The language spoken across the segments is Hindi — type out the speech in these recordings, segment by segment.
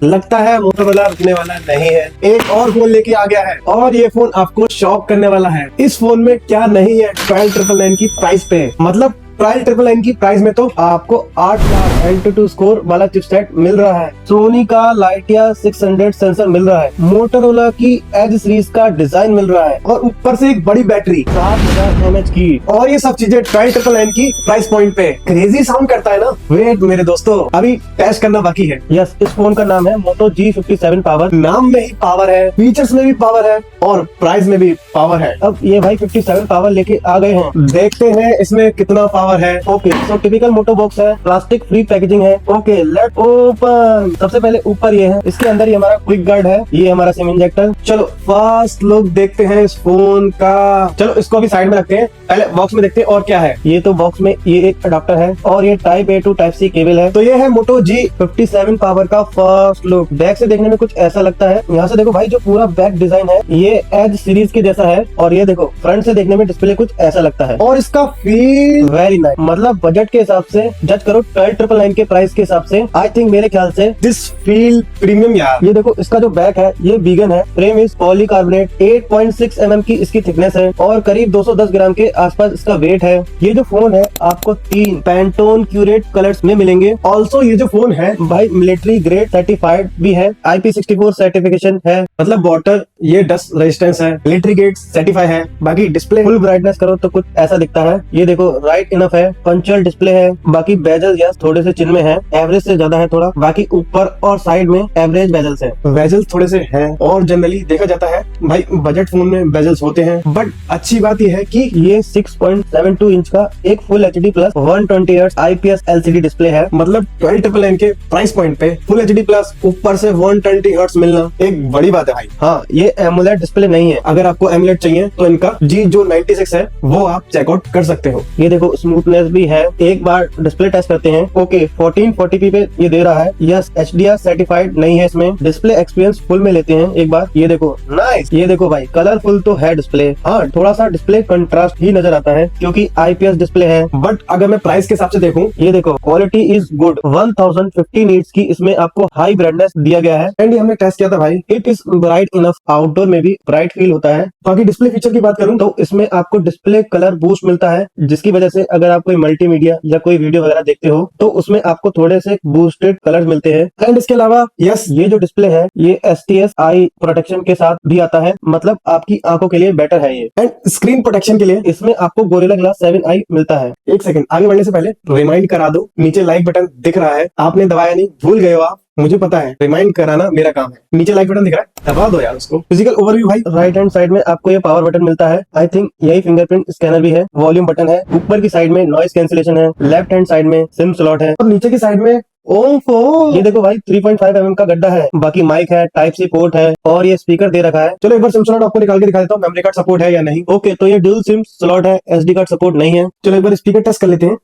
लगता है मोटोरोला रुकने वाला नहीं है, एक और फोन लेके आ गया है और ये फोन आपको शॉक करने वाला है। इस फोन में क्या नहीं है 12,999 की प्राइस पे, मतलब 12,999 की प्राइस में तो आपको 8 लाख Antutu स्कोर वाला चिपसेट मिल रहा है, सोनी का लाइटिया 600 सेंसर मिल रहा है, मोटोरोला की एज सीरीज का डिजाइन मिल रहा है और ऊपर से एक बड़ी बैटरी 7000 mAh की, और ये सब चीजें 12,999 की प्राइस पॉइंट पे क्रेजी साउंड करता है ना। वेट मेरे दोस्तों, अभी टेस्ट करना बाकी है। यस, इस फोन का नाम है Moto G57 पावर। नाम में ही पावर है, फीचर्स में भी पावर है और प्राइस में भी पावर है। अब ये भाई 57 पावर लेके आ गए हैं, देखते हैं इसमें कितना पावर है। ओके, तो टिपिकल मोटो बॉक्स है, प्लास्टिक फ्री पैकेजिंग है। Okay, late open. सबसे पहले ऊपर ये है, इसके अंदर ये हमारा क्विक गार्ड है, ये हमारा सिम इंजेक्टर। चलो फर्स्ट लुक देखते हैं इस फोन का। चलो इसको अभी साइड में रखते हैं, पहले बॉक्स में देखते हैं और क्या है। ये तो बॉक्स में ये एक अडाप्टर है और ये type A to type C cable है। तो ये है Moto G57 पावर का फर्स्ट लुक। बैक से देखने में कुछ ऐसा लगता है। यहाँ से देखो भाई, जो पूरा बैक डिजाइन है ये एज सीरीज के जैसा है, और ये देखो फ्रंट से देखने में डिस्प्ले कुछ ऐसा लगता है। और इसका फील वेरी नाइस, मतलब बजट के हिसाब से जज करो 12,999 के प्राइस के हिसाब से, आई थिंक मेरे ख्याल से दिस फील प्रीमियम यार। ये देखो इसका जो बैक है ये वीगन है, फ्रेम इज पॉलीकार्बोनेट, 8.6 mm की इसकी थिकनेस है और करीब 210 ग्राम के आसपास इसका वेट है। ये जो फोन है आपको 3 पैंटोन क्यूरेट कलर्स में मिलेंगे। ऑल्सो ये जो फोन है भाई मिलिट्री ग्रेड सर्टिफाइड भी है, IP64 सर्टिफिकेशन है, मतलब वाटर ये डस्ट रेजिस्टेंस है, मिलिट्री ग्रेड सर्टिफाई है। बाकी डिस्प्ले फुल ब्राइटनेस करो तो कुछ ऐसा दिखता है। ये देखो राइट इनफ है, पंचुअल डिस्प्ले है। बाकी बेजल यस थोड़े से चिन्ह में है, एवरेज से ज्यादा है थोड़ा। बाकी ऊपर और साइड में एवरेज बेजल्स है, बेजल्स थोड़े से हैं और जनरली देखा जाता है भाई बजट फोन में बेजल्स होते हैं। बट अच्छी बात यह है कि ये 6.72 इंच का एक full HD plus 120 Hz IPS LCD display है, मतलब 12,999 के प्राइस पॉइंट पे फुल HD प्लस ऊपर से 120 Hz मिलना एक बड़ी बात है भाई। हाँ, ये एमोलेड डिस्प्ले नहीं है, अगर आपको एमोलेड चाहिए तो इनका G जो 96 है वो आप चेकआउट कर सकते हो। ये देखो स्मूथनेस भी है, एक बार डिस्प्ले टेस्ट करते हैं। ओके, 1440p पे ये दे रहा है। यस, HDR सर्टिफाइड नहीं है इसमें। डिस्प्ले एक्सपीरियंस फुल में लेते हैं एक बार। ये देखो नाइस, ये देखो भाई कलरफुल तो है डिस्प्ले। हाँ, थोड़ा सा डिस्प्ले कंट्रास्ट ही नजर आता है क्योंकि IPS डिस्प्ले है। बट अगर मैं प्राइस के हिसाब से देखूं, ये देखो क्वालिटी इज गुड। 1050 नीट्स की इसमें आपको हाई ब्राइटनेस दिया गया है एंड ये हमने टेस्ट किया था भाई, it is bright enough, outdoor में भी ब्राइट फील होता है। बाकी डिस्प्ले फीचर की बात करूं तो इसमें आपको डिस्प्ले कलर बूस्ट मिलता है, जिसकी वजह से अगर आप कोई मल्टीमीडिया या कोई वीडियो वगैरह देखते हो तो उसमें आपको थोड़े से बूस्टेड कलर्स मिलते हैं। एंड इसके अलावा यस, ये जो डिस्प्ले है ये STS आई प्रोटेक्शन के साथ भी आता है, मतलब आपकी आंखों के लिए बेटर है ये। एंड स्क्रीन प्रोटेक्शन के लिए इसमें आपको गोरिल्ला ग्लास 7i मिलता है। एक सेकंड आगे बढ़ने से पहले रिमाइंड करा दो, नीचे लाइक बटन दिख रहा है, आपने दबाया नहीं, भूल गए हो आप, मुझे पता है, रिमाइंड कराना मेरा काम है। नीचे लाइक बटन दिख रहा है, दबा दो यार उसको। फिजिकल ओवरव्यू भाई, राइट हैंड साइड में आपको ये पावर बटन मिलता है, आई थिंक यही फिंगरप्रिंट स्कैनर भी है। वॉल्यूम बटन है, ऊपर की साइड में नॉइस कैंसिलेशन है, लेफ्ट हैंड साइड में सिम स्लॉट है और नीचे की साइड में ओफो ये देखो भाई 3.5 mm का गड्ढा है। बाकी माइक है, टाइप सी पोर्ट है और ये स्पीकर दे रखा है। चलो एक बार सिम स्लॉट आपको निकाल के दिखा देता हूँ, मेमोरी कार्ड सपोर्ट है या नहीं। ओके, तो ये ड्यूल सिम स्लॉट है, SD कार्ड सपोर्ट नहीं है। चलो एक बार स्पीकर टेस्ट कर लेते हैं।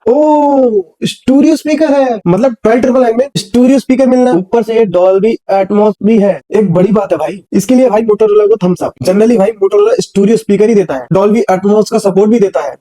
ओ, स्टूडियो स्पीकर है, मतलब 12,999 में स्टूडियो स्पीकर मिलना, ऊपर से डॉल्बी एटमॉस भी है, एक बड़ी बात है भाई। इसके लिए भाई मोटोरोला को थम्स अप। जनरली भाई मोटोरोला स्टूडियो स्पीकर ही देता है, डॉल्बी एटमॉस का सपोर्ट भी देता है।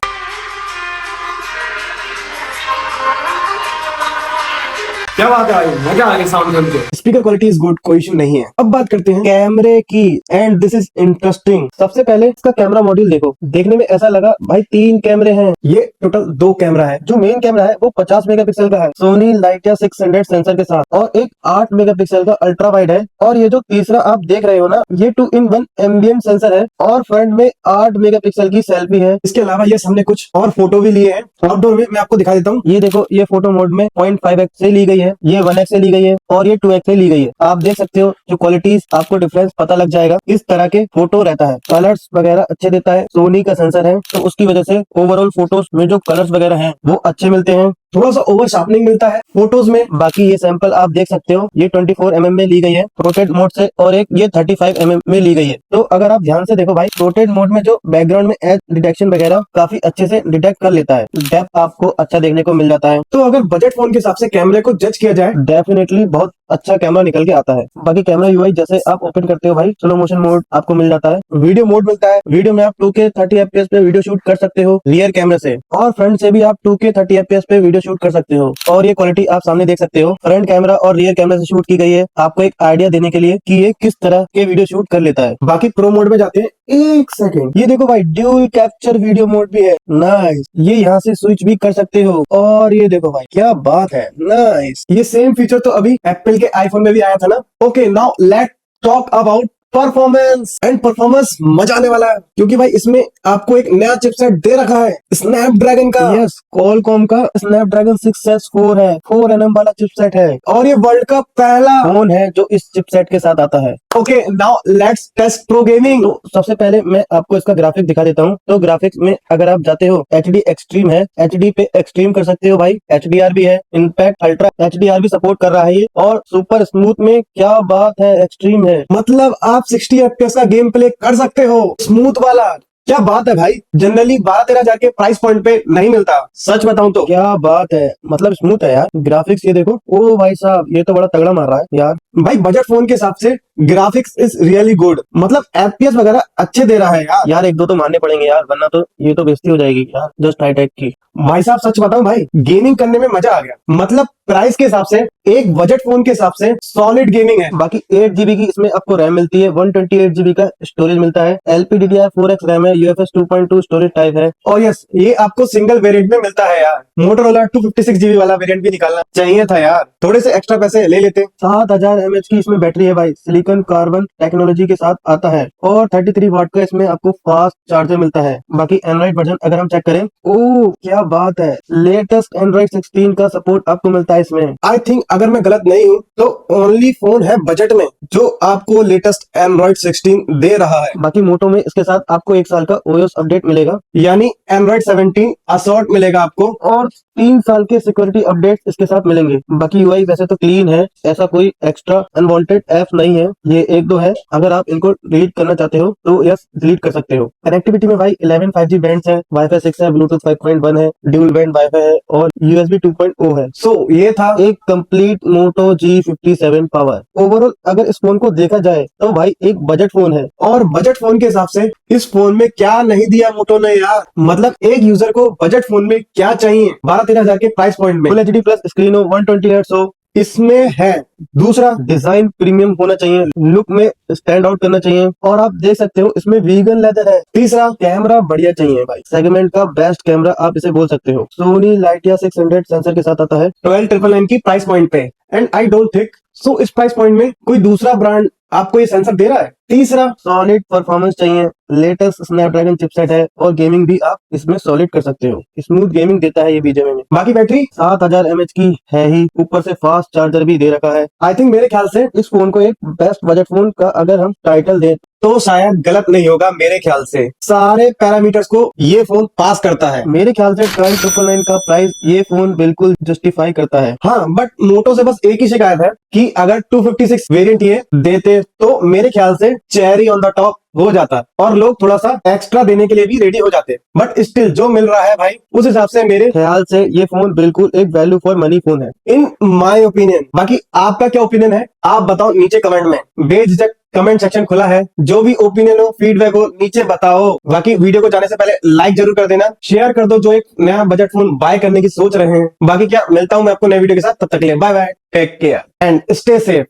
क्या बात है भाई, मजा आ गया साउंड सुन के। स्पीकर क्वालिटी इज गुड, कोई इशू नहीं है। अब बात करते हैं कैमरे की, एंड दिस इज इंटरेस्टिंग। सबसे पहले इसका कैमरा मॉड्यूल देखो, देखने में ऐसा लगा भाई 3 कैमरे हैं। ये टोटल 2 कैमरा है। जो मेन कैमरा है वो 50 मेगापिक्सल का है, सोनी लाइटिया 600 सेंसर के साथ, और एक 8 मेगापिक्सल का अल्ट्रा वाइड है। और ये जो तीसरा आप देख रहे हो ना, ये 2-in-1 एम्बिएंट सेंसर है और फ्रंट में 8 मेगापिक्सल की सेल्फी है। इसके अलावा ये हमने कुछ और फोटो भी लिए हैं आउटडोर में, मैं आपको दिखा देता हूँ। ये देखो, ये फोटो मोड में 0.5x से ली गई है, ये 1x से ली गई है और ये 2x से ली गई है। आप देख सकते हो जो क्वालिटीज, आपको डिफरेंस पता लग जाएगा। इस तरह के फोटो रहता है, कलर्स वगैरह अच्छे देता है। सोनी का सेंसर है तो उसकी वजह से ओवरऑल फोटोज में जो कलर्स वगैरह हैं वो अच्छे मिलते हैं। थोड़ा सा ओवर शार्पनिंग मिलता है फोटोज में। बाकी ये सैंपल आप देख सकते हो, ये 24 mm में ली गई है रोटेट मोड से, और एक ये 35 mm में ली गई है। तो अगर आप ध्यान से देखो भाई, रोटेट मोड में जो बैकग्राउंड में एज डिटेक्शन वगैरह काफी अच्छे से डिटेक्ट कर लेता है, डेप्थ आपको अच्छा देखने को मिल जाता है। तो अगर बजट फोन के हिसाब से कैमरे को जज किया जाए, डेफिनेटली बहुत अच्छा कैमरा निकल के आता है। बाकी कैमरा यूआई जैसे आप ओपन करते हो भाई, स्लो मोशन मोड आपको मिल जाता है, वीडियो मोड मिलता है, वीडियो में आप 2K 30 FPS पे वीडियो शूट कर सकते हो रियर कैमरे से, और फ्रंट से भी आप 2K 30 FPS पे वीडियो शूट कर सकते हो। और ये क्वालिटी आप सामने देख सकते हो, फ्रंट कैमरा और रियर कैमरा से शूट की गई है, आपको एक आइडिया देने के लिए कि ये किस तरह के वीडियो शूट कर लेता है। बाकी प्रो मोड में जाते हैं, एक सेकेंड, ये देखो भाई ड्यूल कैप्चर वीडियो मोड भी है, नाइस। ये यहाँ से स्विच भी कर सकते हो, और ये देखो भाई क्या बात है, नाइस। ये सेम फीचर तो अभी एप्पल के आईफोन में भी आया था ना। Okay, now let talk about performance. And performance मजा आने वाला है, क्योंकि भाई इसमें आपको एक नया चिपसेट दे रखा है स्नैपड्रैगन का। यस, क्वालकॉम का स्नैपड्रैगन 6S4 है, 4nm वाला चिपसेट है, और ये वर्ल्ड का पहला फोन है जो इस चिपसेट के साथ आता है। Okay, now let's test pro gaming. तो सबसे पहले मैं आपको इसका ग्राफिक दिखा देता हूँ। तो ग्राफिक्स में अगर आप जाते हो, HD एक्सट्रीम है, HD पे एक्सट्रीम कर सकते हो भाई, HDR भी है, इनफैक्ट अल्ट्रा HDR भी सपोर्ट कर रहा है ये, और सुपर स्मूथ में क्या बात है, एक्सट्रीम है। मतलब आप 60 FPS का गेम प्ले कर सकते हो स्मूथ वाला। क्या बात है भाई, जनरली 12-13 हजार के प्राइस पॉइंट पे नहीं मिलता, सच बताऊं तो। क्या बात है, मतलब स्मूथ है यार। ग्राफिक्स ये देखो, ओ भाई साहब ये तो बड़ा तगड़ा मार रहा है यार। भाई बजट फोन के हिसाब से ग्राफिक्स इज रियली गुड, मतलब FPS वगैरह अच्छे दे रहा है यार। यार एक दो तो मानने पड़ेंगे यार, वरना तो ये तो बेइज्जती हो जाएगी यार जस्ट हाईटेक की। भाई साहब सच बताऊं भाई, गेमिंग करने में मजा आ गया। मतलब प्राइस के हिसाब से, एक बजट फोन के हिसाब से सॉलिड गेमिंग है। बाकी 8GB की इसमें आपको रैम मिलती है, 128GB का स्टोरेज मिलता है, LPDDR4X रैम है, UFS 2.2 स्टोरेज टाइप है। और यस, ये आपको सिंगल वेरिएंट में मिलता है यार। मोटोरोला 256GB वाला वेरिएंट भी निकालना चाहिए था यार, थोड़े से एक्स्ट्रा पैसे ले लेते। 7000 mAh की इसमें बैटरी है भाई, सिलिकॉन कार्बन टेक्नोलॉजी के साथ आता है, और 33 वाट का इसमें आपको फास्ट चार्जर मिलता है। बाकी एंड्रॉइड वर्जन अगर हम चेक करें, ओ क्या बात है, लेटेस्ट एंड्रॉइड 16 का सपोर्ट आपको मिलता है इसमें। आई थिंक अगर मैं गलत नहीं हूँ तो ओनली फोन है बजट में जो आपको लेटेस्ट एंड्रॉइड 16 दे रहा है। बाकी मोटो में इसके साथ आपको 1 साल का OS अपडेट मिलेगा, यानी एंड्रॉइड 17 असॉर्ट मिलेगा आपको, और 3 साल के सिक्योरिटी अपडेट इसके साथ मिलेंगे। बाकी यूआई वैसे तो क्लीन है, ऐसा कोई एक्स्ट्रा अनवांटेड ऐप नहीं है, ये एक दो है, अगर आप इनको डिलीट करना चाहते हो तो यस डिलीट कर सकते हो। कनेक्टिविटी में भाई 11 5G बैंड्स है, वाईफाई 6 है, ब्लूटूथ 5.1 है, ड्यूल बैंड वाईफाई है, और USB 2.0 है। सो ये था एक कंप्लीट मोटो G57 पावर। ओवरऑल अगर इस फोन को देखा जाए तो भाई एक बजट फोन है, और बजट फोन के हिसाब से इस फोन में क्या नहीं दिया मोटो ने यार। मतलब एक यूजर को बजट फोन में क्या चाहिए 12-13 हजार के प्राइस पॉइंट में। फुल HD प्लस स्क्रीन हो, 120 हर्ट्ज हो, इसमें है। दूसरा, डिजाइन प्रीमियम होना चाहिए, लुक में स्टैंड आउट करना चाहिए, और आप देख सकते हो इसमें वीगन लेदर है। तीसरा, कैमरा बढ़िया चाहिए भाई, सेगमेंट का बेस्ट कैमरा आप इसे बोल सकते हो, सोनी लाइटिया 600 सेंसर के साथ आता है। 12,999 की प्राइस पॉइंट पे। And I don't think so इस प्राइस पॉइंट में कोई दूसरा ब्रांड आपको ये सेंसर दे रहा है। तीसरा, सॉलिड परफॉर्मेंस चाहिए, लेटेस्ट स्नैपड्रैगन चिपसेट है, और गेमिंग भी आप इसमें सॉलिड कर सकते हो, स्मूथ गेमिंग देता है ये BGMI में। बाकी बैटरी 7000 mAh की है ही, ऊपर से फास्ट चार्जर भी दे रखा है। आई थिंक मेरे ख्याल से इस फोन को एक बेस्ट बजट फोन का अगर हम टाइटल दें तो शायद गलत नहीं होगा। मेरे ख्याल से सारे पैरामीटर्स को ये फोन पास करता है। मेरे ख्याल से 12,999 का प्राइस ये फोन बिल्कुल जस्टिफाई करता है। हाँ, बट मोटो से बस एक ही शिकायत है कि अगर 256 वेरिएंट ये देते तो मेरे ख्याल से चेरी ऑन द टॉप हो जाता, और लोग थोड़ा सा एक्स्ट्रा देने के लिए भी रेडी हो जाते। बट स्टिल जो मिल रहा है भाई, उस हिसाब से मेरे ख्याल से ये फोन बिल्कुल एक वैल्यू फॉर मनी फोन है, इन माय ओपिनियन। बाकी आपका क्या ओपिनियन है आप बताओ नीचे कमेंट में, बेझिझक कमेंट सेक्शन खुला है, जो भी ओपिनियन हो, फीडबैक हो, नीचे बताओ। बाकी वीडियो को जाने से पहले लाइक जरूर कर देना, शेयर कर दो जो एक नया बजट फोन बाय करने की सोच रहे हैं। बाकी क्या, मिलता हूं मैं आपको नए वीडियो के साथ, तब तक के लिए bye bye, take care and stay safe.